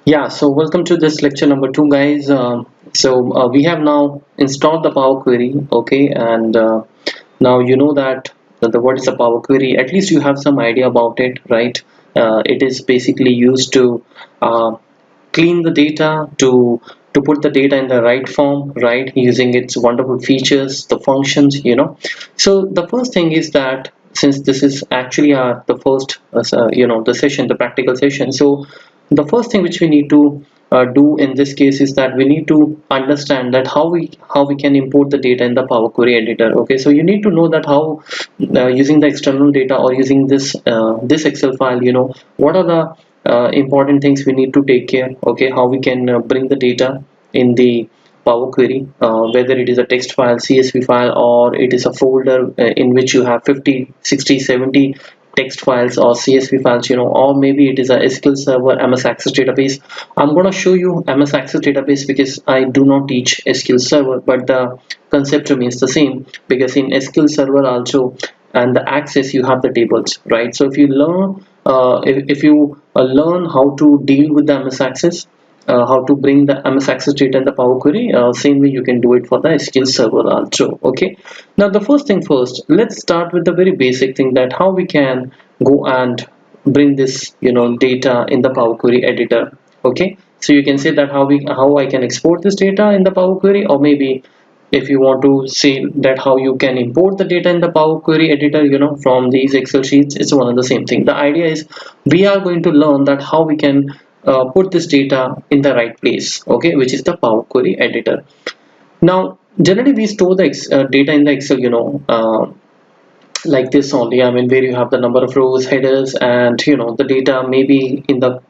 Yeah, so welcome to this lecture number 2, guys. We have now installed the Power Query, okay, and now you know that what is a Power Query. At least you have some idea about it, right? It is basically used to uh, clean the data, to put the data in the right form, right, using its wonderful features, the functions, So the first thing is that since this is actually the first, the session, the practical session, so the first thing which we need to do in this case is that we need to understand that how we can import the data in the Power Query editor. Okay, so you need to know that how using the external data or using this Excel file, what are the important things we need to take care. Okay, how we can bring the data in the Power Query, whether it is a text file, CSV file, or it is a folder in which you have 50, 60, 70 text files or CSV files, or maybe it is a SQL Server MS Access database. I'm going to show you MS Access database because I do not teach SQL Server, but the concept remains the same, because in SQL Server also and the access you have the tables, right? So if you learn if you learn how to deal with the MS Access, how to bring the MS Access data in the Power Query, same way you can do it for the SQL Server also. Okay, now the first thing first, let's start with the very basic thing, that how we can go and bring this data in the Power Query editor. Okay, so you can say that how I can export this data in the Power Query, or maybe if you want to say that how you can import the data in the Power Query editor, from these Excel sheets, it's one and the same thing. The idea is we are going to learn that how we can put this data in the right place, okay, which is the Power Query editor. Now generally we store the data in the Excel, like this only. I mean, where you have the number of rows, headers, and the data maybe in the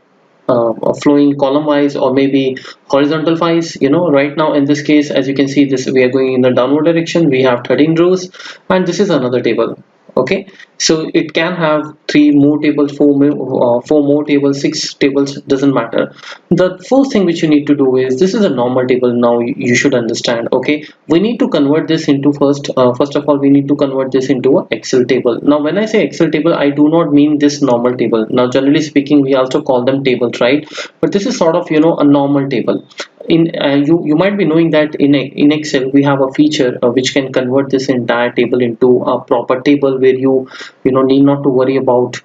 flowing column wise, or maybe horizontal wise. Right now in this case, as you can see, this we are going in the downward direction. We have 13 rows, and this is another table. Okay, so it can have three more tables, four more tables, six tables, doesn't matter. The first thing which you need to do is, this is a normal table. Now you should understand. Okay, we need to convert this into first of all we need to convert this into a Excel table. Now when I say Excel table, I do not mean this normal table. Now generally speaking, we also call them tables, right? But this is sort of a normal table. You might be knowing that in Excel we have a feature which can convert this entire table into a proper table, where you need not to worry about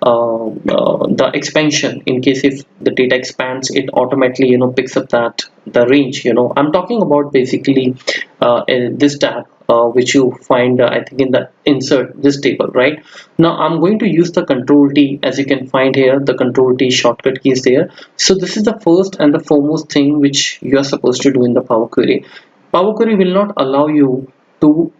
the expansion. In case if the data expands, it automatically picks up that the range. I'm talking about basically in this tab, which you find I think in the insert this table. Right now I'm going to use the Control T. As you can find here, the Control T shortcut key is there. So this is the first and the foremost thing which you are supposed to do in the Power Query. Power Query will not allow you to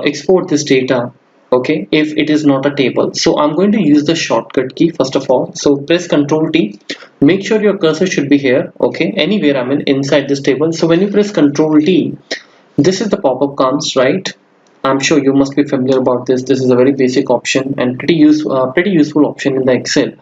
export this data, okay, if it is not a table. So I'm going to use the shortcut key first of all. So press Ctrl T. Make sure your cursor should be here, okay, anywhere, I mean inside this table. So when you press Ctrl T, this is the pop-up comes, right? I'm sure you must be familiar about this. This is a very basic option and pretty useful option in the Excel.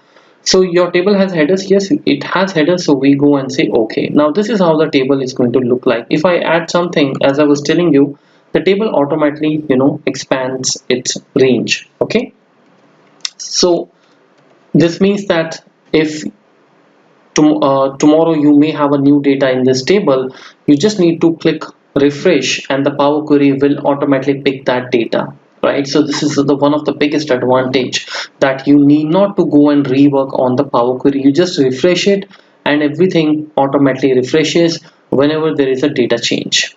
So your table has headers. Yes, it has headers. So we go and say okay. Now this is how the table is going to look like. If I add something, as I was telling you, the table automatically expands its range. Okay. So this means that if tomorrow you may have a new data in this table, you just need to click refresh and the Power Query will automatically pick that data, right? So this is the one of the biggest advantage, that you need not to go and rework on the Power Query. You just refresh it and everything automatically refreshes whenever there is a data change.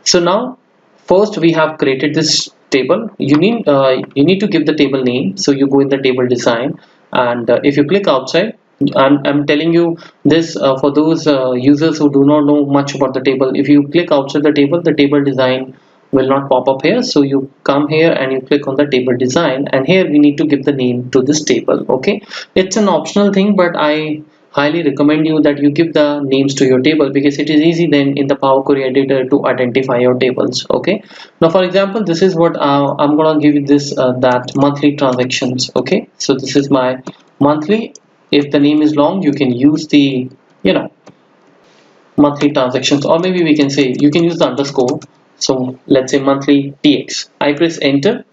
So now first we have created this table. You need to give the table name. So you go in the table design, and if you click outside, I'm telling you this for those users who do not know much about the table. If you click outside the table design will not pop up here. So you come here and you click on the table design, and here we need to give the name to this table. Okay, it's an optional thing, but I highly recommend you that you give the names to your table, because it is easy then in the Power Query editor to identify your tables. Okay, now for example, this is what I'm gonna give you this that monthly transactions. Okay, so this is my monthly. If the name is long, you can use the monthly transactions, or maybe we can say you can use the underscore. So let's say monthly TX. I press enter.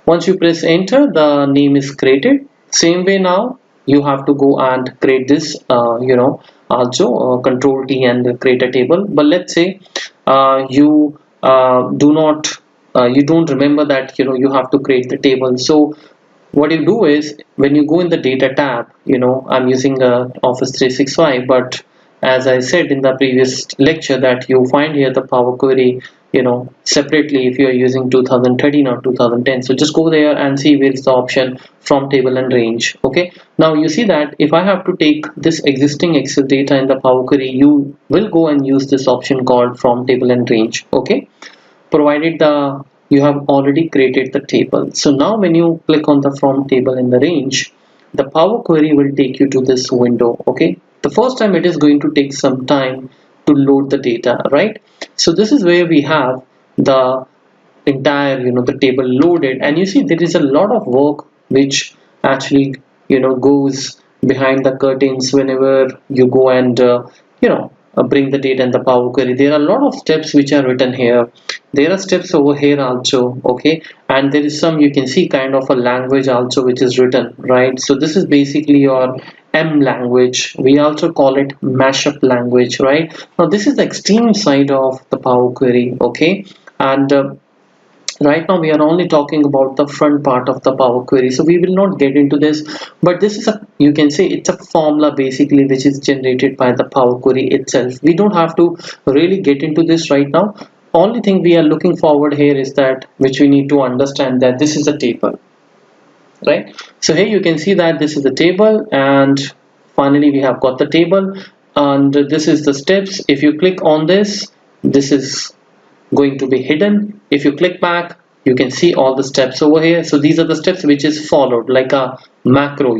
Once you press enter, the name is created. Same way now you have to go and create this also control T and create a table. But let's say you do not you don't remember that you have to create the table. So what you do is, when you go in the data tab, I'm using Office 365, but as I said in the previous lecture, that you find here the Power Query separately if you are using 2013 or 2010. So just go there and see where is the option from table and range. Okay, now you see that if I have to take this existing Excel data in the Power Query, you will go and use this option called from table and range. Okay, provided you have already created the table. So now when you click on the from table in the range, the Power Query will take you to this window. Okay, the first time it is going to take some time to load the data, right? So this is where we have the entire the table loaded, and you see there is a lot of work which actually goes behind the curtains whenever you go and bring the data in the Power Query. There are a lot of steps which are written here. There are steps over here also. Okay, and there is some, you can see, kind of a language also which is written, right? So this is basically your M language. We also call it mashup language, right? Now this is the extreme side of the Power Query. Okay, and right now we are only talking about the front part of the Power Query, so we will not get into this. But this is a, you can say, it's a formula basically which is generated by the Power Query itself. We don't have to really get into this right now. Only thing we are looking forward here is that which we need to understand, that this is a table, right? So here you can see that this is the table, and finally we have got the table, and this is the steps. If you click on this, this is going to be hidden. If you click back, you can see all the steps over here. So these are the steps which is followed, like a macro,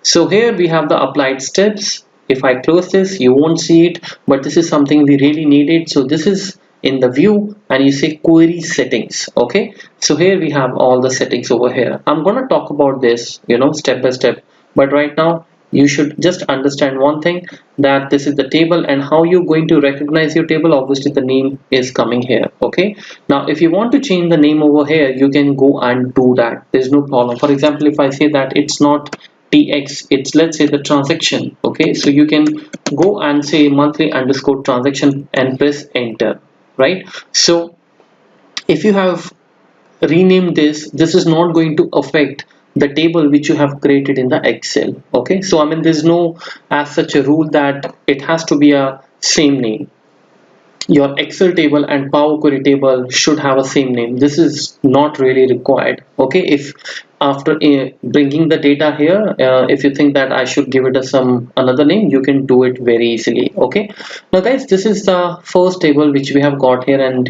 so here we have the applied steps. If I close this, you won't see it, but this is something we really needed. So this is in the view, and you say query settings. Okay, so here we have all the settings over here. I'm going to talk about this step by step, but right now you should just understand one thing, that this is the table, and how you're going to recognize your table. Obviously the name is coming here. Okay, now if you want to change the name over here, you can go and do that. There's no problem. For example, if I say that it's not TX, it's, let's say, the transaction. Okay, so you can go and say monthly underscore transaction and press enter, right? So if you have renamed this, this is not going to affect the table which you have created in the Excel. Okay, so I mean, there's no as such a rule that it has to be a same name. Your Excel table and Power Query table should have a same name. This is not really required. Okay, if after bringing the data here, if you think that I should give it some another name, you can do it very easily. Okay, now guys, this is the first table which we have got here, and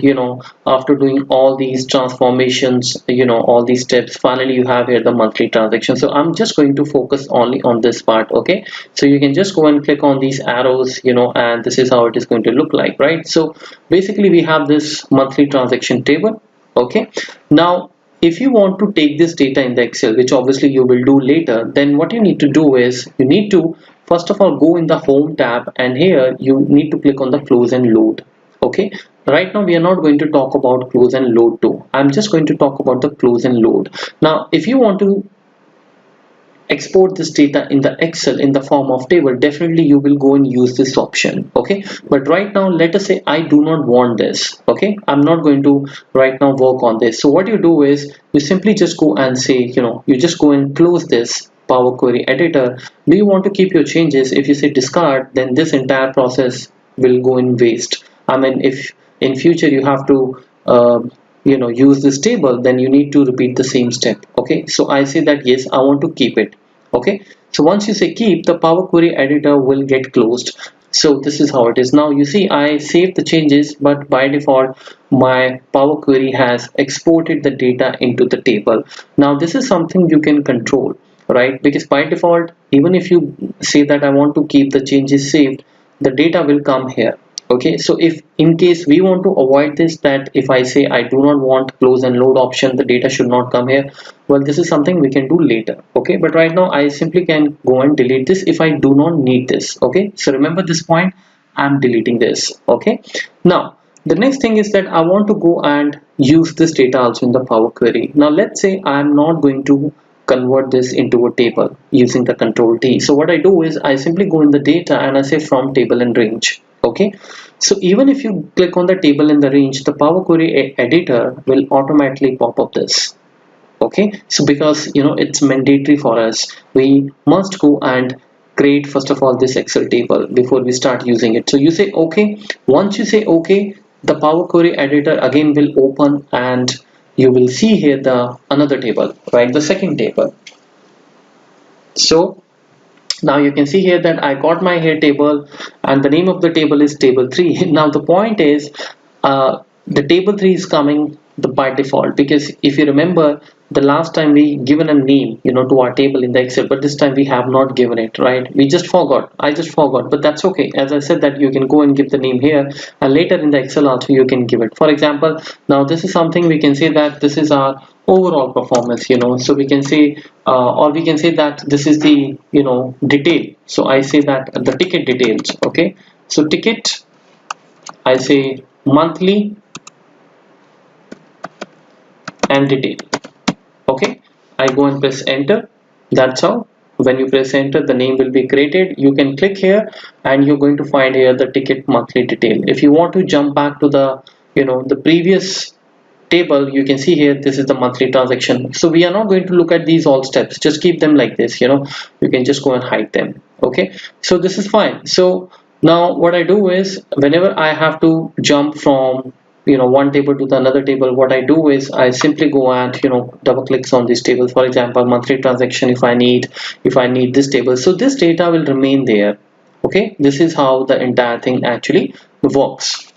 after doing all these transformations, all these steps, finally you have here the monthly transaction. So I'm just going to focus only on this part. Okay, so you can just go and click on these arrows, and this is how it is going to look like, right? So basically we have this monthly transaction table. Okay, now if you want to take this data in the Excel, which obviously you will do later, then what you need to do is, you need to first of all go in the home tab, and here you need to click on the close and load. Okay, right now we are not going to talk about close and load too. I'm just going to talk about the close and load. Now if you want to export this data in the Excel in the form of table, definitely you will go and use this option. Okay, but right now let us say I do not want this. Okay, I'm not going to right now work on this. So what you do is, you simply just go and say, you just go and close this Power Query editor. Do you want to keep your changes? If you say discard, then this entire process will go in waste. I mean, if in future you have to use this table, then you need to repeat the same step. Okay, so I say that yes, I want to keep it. Okay, so once you say keep, the Power Query editor will get closed. So this is how it is. Now you see I saved the changes, but by default my Power Query has exported the data into the table. Now this is something you can control, right? Because by default, even if you say that I want to keep the changes saved, the data will come here. Okay, so if in case we want to avoid this, that if I say I do not want close and load option, the data should not come here, well, this is something we can do later. Okay, but right now I simply can go and delete this if I do not need this. Okay, so remember this point, I'm deleting this. Okay, now the next thing is that I want to go and use this data also in the Power Query. Now let's say I'm not going to convert this into a table using the control T. So what I do is I simply go in the data and I say from table and range. Okay, so even if you click on the table in the range, the Power Query editor will automatically pop up this. Okay, so because it's mandatory for us, we must go and create first of all this Excel table before we start using it. So you say okay. Once you say okay, the Power Query editor again will open and you will see here the another table, right, the second table. So now you can see here that I got my here table and the name of the table is table 3. Now the point is the table 3 is coming by default, because if you remember the last time we given a name to our table in the Excel, but this time we have not given it, right? We just forgot. I just forgot, but that's okay. As I said that you can go and give the name here, and later in the Excel also you can give it. For example, now this is something we can say that this is our overall performance, so we can say or we can say that this is the detail. So I say that the ticket details. Okay, so ticket, I say monthly and detail. Okay, I go and press enter. That's how. When you press enter, the name will be created. You can click here and you're going to find here the ticket monthly detail. If you want to jump back to the the previous table, you can see here this is the monthly transaction. So we are not going to look at these all steps, just keep them like this. You can just go and hide them. Okay, so this is fine. So now what I do is whenever I have to jump from one table to the another table, what I do is I simply go and double clicks on these tables. For example, monthly transaction, if I need this table, so this data will remain there. Okay, this is how the entire thing actually works.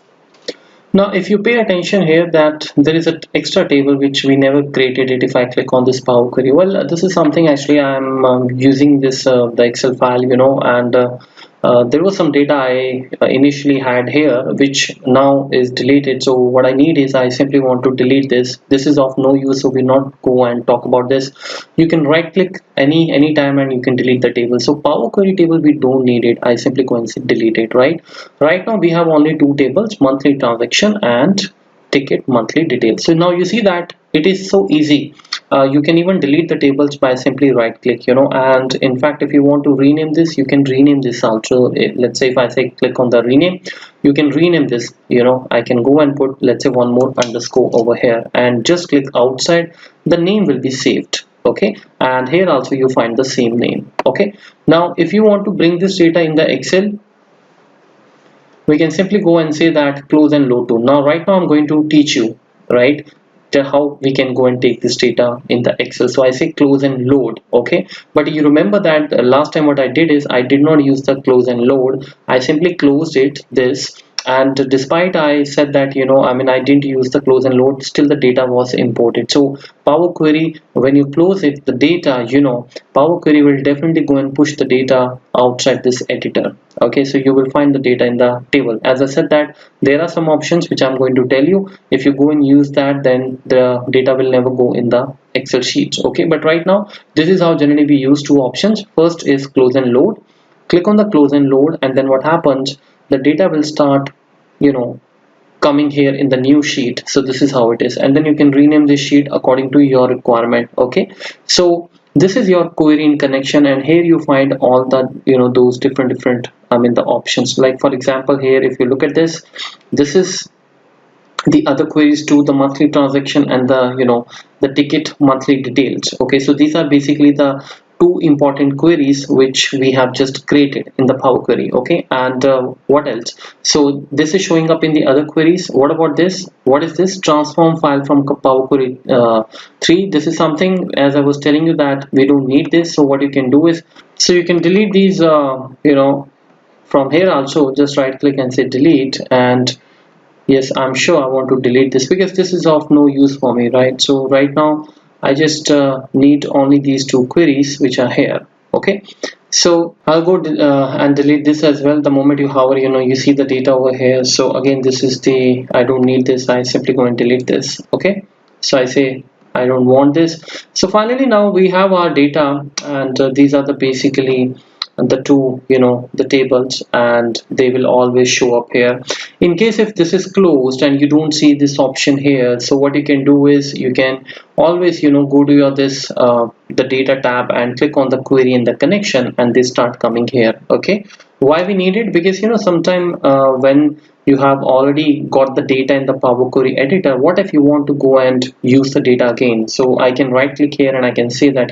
Now if you pay attention here that there is an extra table which we never created it. If I click on this Power Query, well, this is something actually I'm using this the Excel file, and there was some data I initially had here which now is deleted. So what I need is I simply want to delete this. This is of no use, so we'll not go and talk about this. You can right click any time and you can delete the table. So Power Query table, we don't need it. I simply go and delete it. Right now we have only two tables, monthly transaction and ticket monthly details. So now you see that it is so easy. You can even delete the tables by simply right click, and in fact if you want to rename this, you can rename this also. Let's say if I say click on the rename, you can rename this. I can go and put, let's say, one more underscore over here and just click outside, the name will be saved. Okay, and here also you find the same name. Okay, now if you want to bring this data in the Excel, we can simply go and say that close and load to. Now right now I'm going to teach you right how we can go and take this data in the Excel. So I say close and load. Okay, but you remember that last time what I did is I did not use the close and load. I simply closed this, and despite I said that I didn't use the close and load, still the data was imported. So Power Query, when you close it, the data, Power Query will definitely go and push the data outside this editor. Okay, so you will find the data in the table. As I said that there are some options which I'm going to tell you. If you go and use that, then the data will never go in the Excel sheets. Okay, but right now this is how generally we use two options. First is close and load. Click on the close and load, and then what happens, the data will start coming here in the new sheet. So this is how it is, and then you can rename this sheet according to your requirement. Okay, so this is your query in connection, and here you find all the those different the options. Like for example, here if you look at this is the other queries to the monthly transaction and the ticket monthly details. Okay, so these are basically the two important queries which we have just created in the Power Query. Okay, and what else? So this is showing up in the other queries. What about this? What is this? Transform file from Power Query 3. This is something, as I was telling you, that we don't need this. So what you can do is, so you can delete these from here also. Just right click and say delete, and yes, I'm sure I want to delete this because this is of no use for me, right? So right now I just need only these two queries which are here. Okay, so I'll go and delete this as well. The moment you hover, you see the data over here. So again, this is the, I don't need this. I simply go and delete this. Okay, so I say I don't want this. So finally now we have our data, and these are the basically the two, the tables, and they will always show up here. In case if this is closed and you don't see this option here, so what you can do is you can always go to your this the data tab and click on the query in the connection, and they start coming here. Okay, why we need it? Because sometime when you have already got the data in the Power Query editor, what if you want to go and use the data again? So I can right click here and I can say that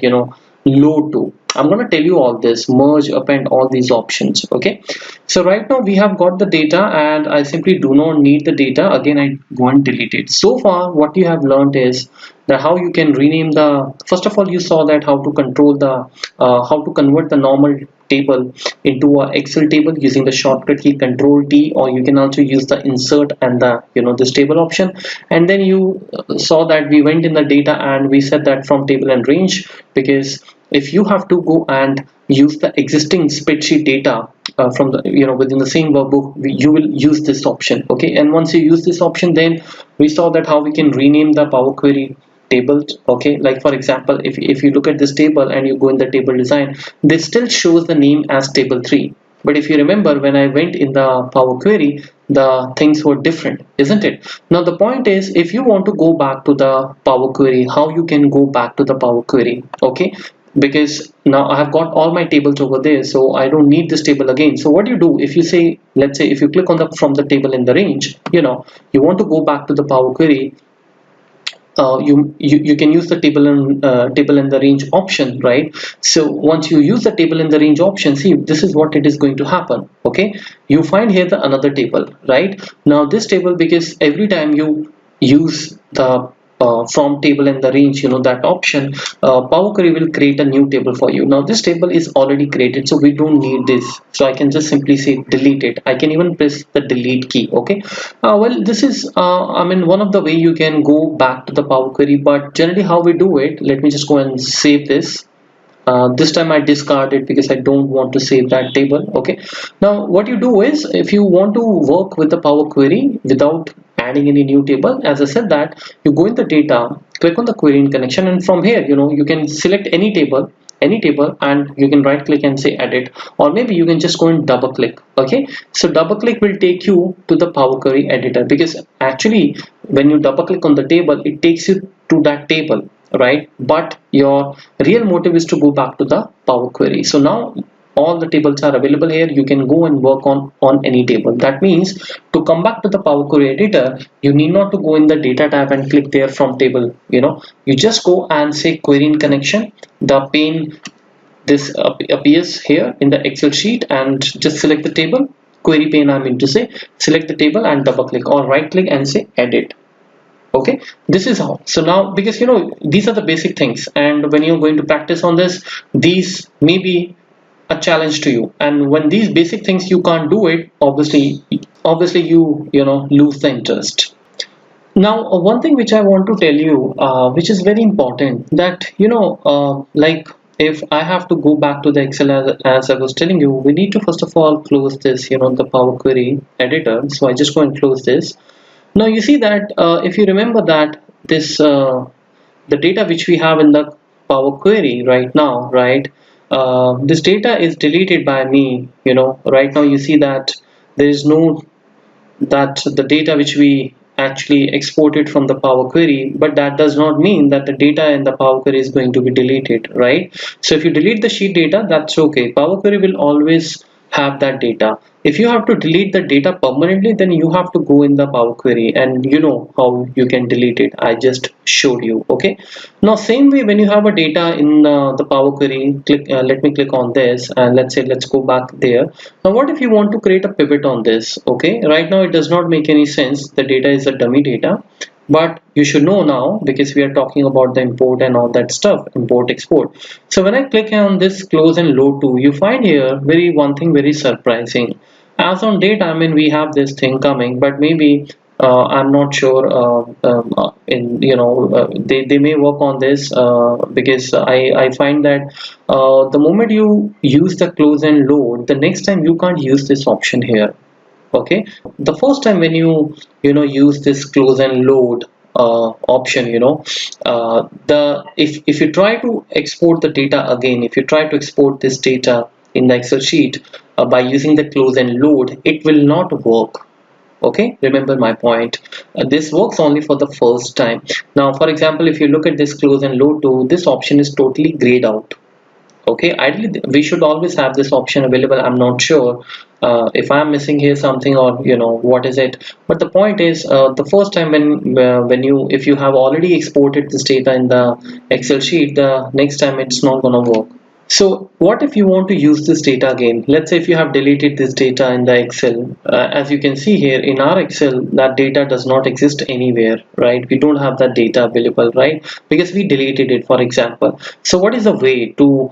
load to. I'm going to tell you all this, merge, append, all these options. Okay, so right now we have got the data and I simply do not need the data. Again, I go and delete it. So far what you have learned is that how you can rename the, first of all you saw that how to control the how to convert the normal table into a Excel table using the shortcut key Control T, or you can also use the insert and the this table option. And then you saw that we went in the data and we said that from table and range, because if you have to go and use the existing spreadsheet data from the within the same workbook, you will use this option. Okay, and once you use this option, then we saw that how we can rename the Power Query tables. Okay, like for example, if you look at this table and you go in the table design, this still shows the name as table 3, but if you remember when I went in the Power Query, the things were different, isn't it? Now the point is, if you want to go back to the Power Query, how you can go back to the Power Query? Okay, because now I have got all my tables over there, so I don't need this table again. So what you do, if you say, let's say if you click on the from the table in the range, you want to go back to the Power Query, you can use the table in the range option, right? So once you use the table in the range option, see, this is what it is going to happen. Okay, you find here the another table, right? Now this table, because every time you use the from table in the range, that option, Power Query will create a new table for you. Now this table is already created, so we don't need this, so I can just simply say delete it. I can even press the delete key. Okay, well, this is I mean, one of the way you can go back to the Power Query, but generally how we do it, let me just go and save this. This time I discard it because I don't want to save that table. Okay, now what you do is, if you want to work with the Power Query without adding any new table, as I said, that you go in the data, click on the query in connection, and from here you can select any table, and you can right click and say edit, or maybe you can just go and double click. Okay, so double click will take you to the Power Query editor, because actually when you double click on the table, it takes you to that table, right? But your real motive is to go back to the Power Query. So now all the tables are available here. You can go and work on any table. That means to come back to the Power Query editor, you need not to go in the data tab and click there from table. You just go and say query in connection. The pane, this appears here in the Excel sheet, and just select the table, query pane I mean to say, select the table and double click or right click and say edit. Okay, this is how. So now, because these are the basic things, and when you're going to practice on this, these may be a challenge to you, and when these basic things you can't do it, obviously you lose the interest. Now one thing which I want to tell you, which is very important, that like if I have to go back to the Excel, as I was telling you, we need to first of all close this, the Power Query editor. So I just go and close this. Now you see that if you remember that this the data which we have in the Power Query right now, right? This data is deleted by me. Right now you see that there is no, that the data which we actually exported from the Power Query, but that does not mean that the data in the Power Query is going to be deleted, right? So if you delete the sheet data, that's okay. Power Query will always have that data. If you have to delete the data permanently, then you have to go in the Power Query, and you know how you can delete it. I just showed you. Okay, now same way, when you have a data in the Power Query, let me click on this, and let's go back there. Now what if you want to create a pivot on this? Okay, right now it does not make any sense. The data is a dummy data, but you should know now, because we are talking about the import and all that stuff, import export. So when I click on this close and load to, you find here one thing very surprising. As on date, I mean, we have this thing coming, but maybe I'm not sure they may work on this, because I find that the moment you use the close and load, the next time you can't use this option here. Okay, the first time when you use this close and load option, the if you try to export the data again, if you try to export this data in the Excel sheet by using the close and load, it will not work. Okay, remember my point. This works only for the first time. Now, for example, if you look at this close and load to, this option is totally grayed out. Okay, ideally we should always have this option available. I'm not sure if I'm missing here something, or what is it, but the point is the first time when you, if you have already exported this data in the Excel sheet, the next time it's not gonna work. So what if you want to use this data again? Let's say if you have deleted this data in the Excel, as you can see here in our Excel, that data does not exist anywhere, right? We don't have that data available, right? Because we deleted it, for example. So what is the way to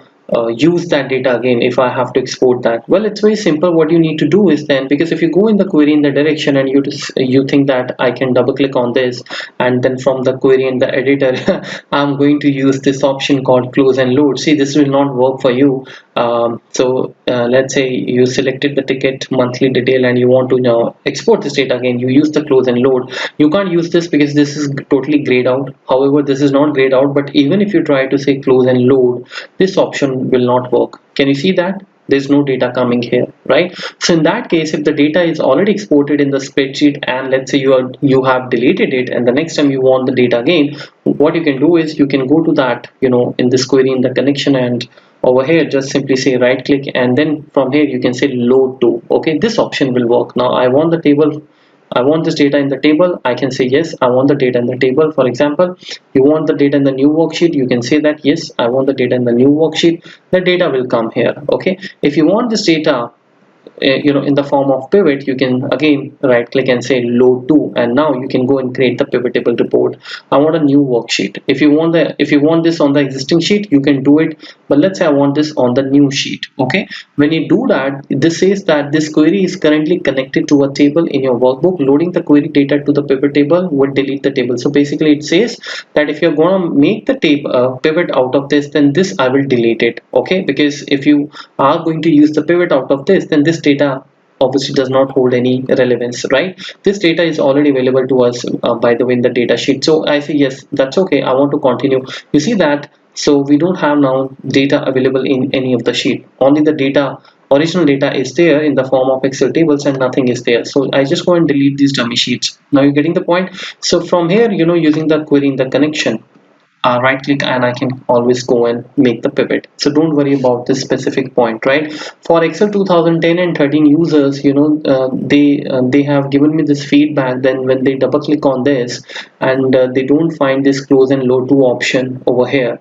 use that data again if I have to export that? Well, it's very simple. What you need to do is then, because if you go in the query in the direction and you think that I can double click on this, and then from the query in the editor I'm going to use this option called close and load. See, this will not work for you. Let's say you selected the ticket monthly detail and you want to now export this data again. You use the close and load. You can't use this because this is totally grayed out. However, this is not grayed out, but even if you try to say close and load, this option will not work. Can you see that? There's no data coming here, right? So in that case, if the data is already exported in the spreadsheet and let's say you have deleted it, and the next time you want the data again, what you can do is you can go to that, in this query in the connection, and over here just simply say right click, and then from here you can say load to. Okay, this option will work. Now I want the table, I want this data in the table. I can say yes, I want the data in the table. For example, you want the data in the new worksheet, you can say that yes, I want the data in the new worksheet. The data will come here. Okay, if you want this data in the form of pivot, you can again right click and say load to, and now you can go and create the pivot table report. I want a new worksheet. If you want this on the existing sheet, you can do it, but let's say I want this on the new sheet. Okay, when you do that, this says that this query is currently connected to a table in your workbook. Loading the query data to the pivot table would delete the table. So basically it says that if you're going to make the table pivot out of this, then this I will delete it. Okay, because if you are going to use the pivot out of this, then this data obviously does not hold any relevance, right? This data is already available to us by the way in the data sheet. So I say yes, that's okay, I want to continue. You see that? So we don't have now data available in any of the sheet. Only the data, original data is there in the form of Excel tables, and nothing is there. So I just go and delete these dummy sheets. Now you're getting the point. So from here, using the query in the connection, right click, and I can always go and make the pivot. So don't worry about this specific point, right? For Excel 2010 and 13 users, they have given me this feedback. Then when they double click on this, and they don't find this close and load to option over here,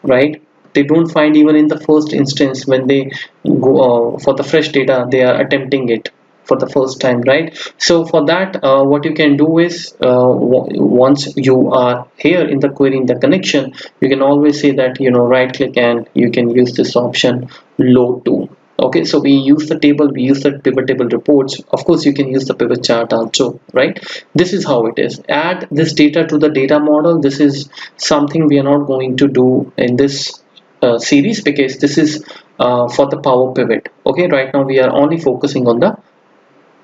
right? They don't find even in the first instance when they go for the fresh data, they are attempting it for the first time, right? So for that, what you can do is once you are here in the query in the connection, you can always say that right click, and you can use this option load to. Okay, so we use the table, we use the pivot table reports. Of course you can use the pivot chart also, right? This is how it is. Add this data to the data model. This is something we are not going to do in this series, because this is for the Power Pivot. Okay, right now we are only focusing on the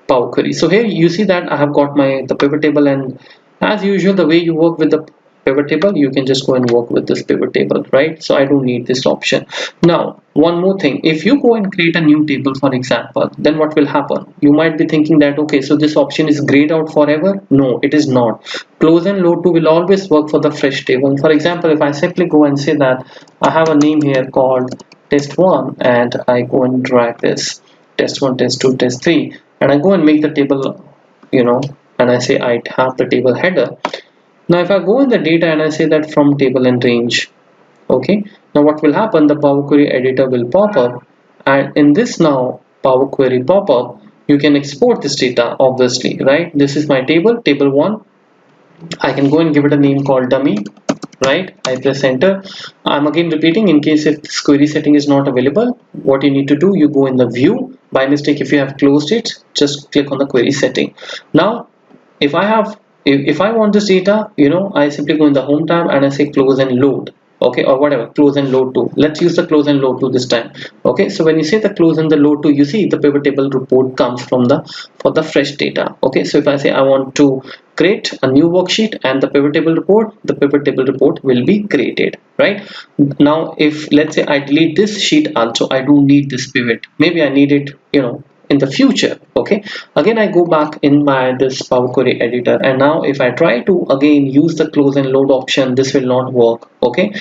Power Query. So here you see that I have got the pivot table, and as usual, the way you work with the pivot table, you can just go and work with this pivot table, right? So I don't need this option. Now one more thing, if you go and create a new table, for example, then what will happen? You might be thinking that okay, so this option is grayed out forever. No, it is not. Close and load to will always work for the fresh table. For example, if I simply go and say that I have a name here called test1, and I go and drag this test1, test2, test3, and I go and make the table, and I say I have the table header. Now if I go in the data and I say that from table and range, okay, now what will happen? The Power Query editor will pop up, and in this now Power Query pop-up, you can export this data, obviously, right? This is my table, table 1. I can go and give it a name called dummy, right? I press enter. I'm again repeating, in case if this query setting is not available, what you need to do, you go in the view. By mistake, if you have closed it, just click on the query setting. Now if I want this data, I simply go in the home tab and I say close and load. okay, or whatever, close and load to. Let's use the close and load to this time. Okay, so when you say the close and the load to, you see the pivot table report comes from the for the fresh data. Okay, so if I say I want to create a new worksheet and the pivot table report, the pivot table report will be created, right? Now if let's say I delete this sheet also, I don't need this pivot, maybe I need it, you know, in the future. Okay, again I go back in my this Power Query editor, and now if I try to again use the close and load option, this will not work. Okay,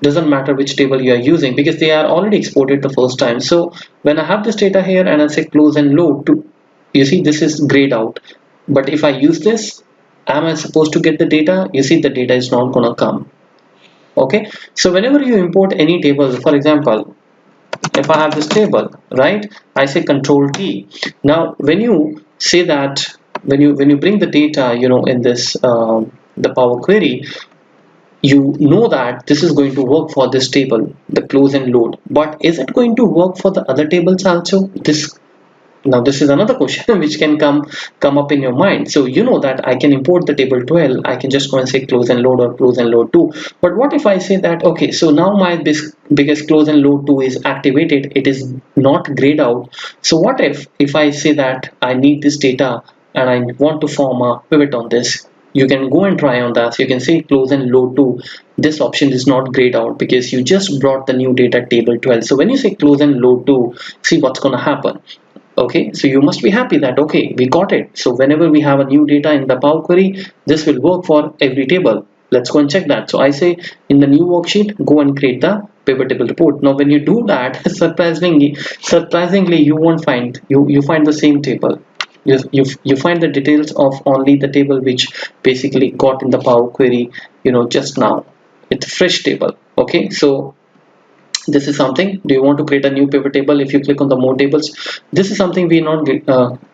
doesn't matter which table you are using because they are already exported the first time. So when I have this data here and I say close and load to, you see this is grayed out, but if I use this, am I supposed to get the data? You see the data is not gonna come. Okay, so whenever you import any table, for example, if I have this table, right, I say control T. Now when you say that, when you bring the data, you know, in this the Power Query, you know that this is going to work for this table, the close and load, but is it going to work for the other tables also? This is another question which can come up in your mind. So you know that I can import the table 12, I can just go and say close and load or close and load 2. But what if I say that, okay, so now my biggest close and load 2 is activated, it is not grayed out. So what if I say that I need this data and I want to form a pivot on this? You can go and try on that. You can say close and load 2. This option is not grayed out because you just brought the new data table 12. So when you say close and load 2, see what's going to happen. Okay, so you must be happy that, okay, we got it. So whenever we have a new data in the Power Query, this will work for every table. Let's go and check that. So I say in the new worksheet, go and create the pivot table report. Now when you do that, surprisingly you won't find, you find the same table. You find the details of only the table which basically got in the Power Query, you know, just now. It's a fresh table. Okay, so this is something. Do you want to create a new pivot table? If you click on the more tables, this is something we will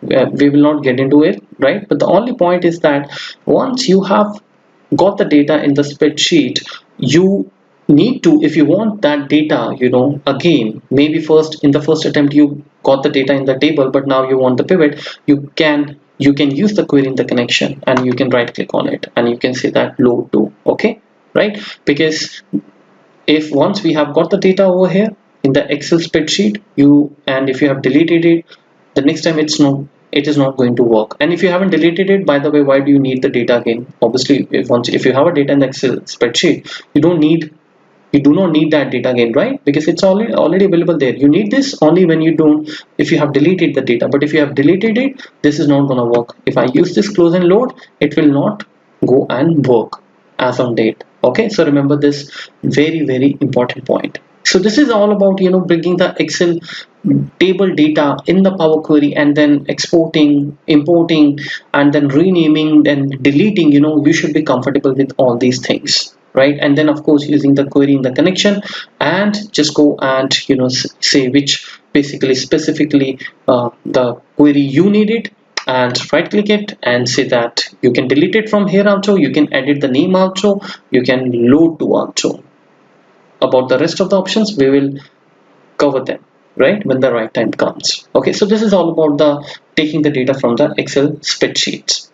not get into it, right? But the only point is that once you have got the data in the spreadsheet, you need to, if you want that data, you know, again, maybe first in the first attempt you got the data in the table, but now you want the pivot, you can use the query in the connection and you can right click on it and you can say that load to. Okay, right? Because if once we have got the data over here in the Excel spreadsheet, and if you have deleted it, the next time it is not going to work. And if you haven't deleted it, by the way, why do you need the data again? Obviously, if you have a data in the Excel spreadsheet, you do not need that data again, right? Because it's already available there. You need this only when if you have deleted the data. But if you have deleted it, this is not gonna work. If I use this close and load, it will not go and work as on date. Okay, so remember this very important point. So this is all about, you know, bringing the Excel table data in the Power Query and then exporting, importing, and then renaming and deleting. You know, you should be comfortable with all these things, right? And then of course using the query in the connection, and just go and, you know, say which basically specifically the query you needed, and right click it and say that you can delete it from here also, you can edit the name also, you can load to also. About the rest of the options we will cover them, right, when the right time comes. Okay, so this is all about the taking the data from the Excel spreadsheets.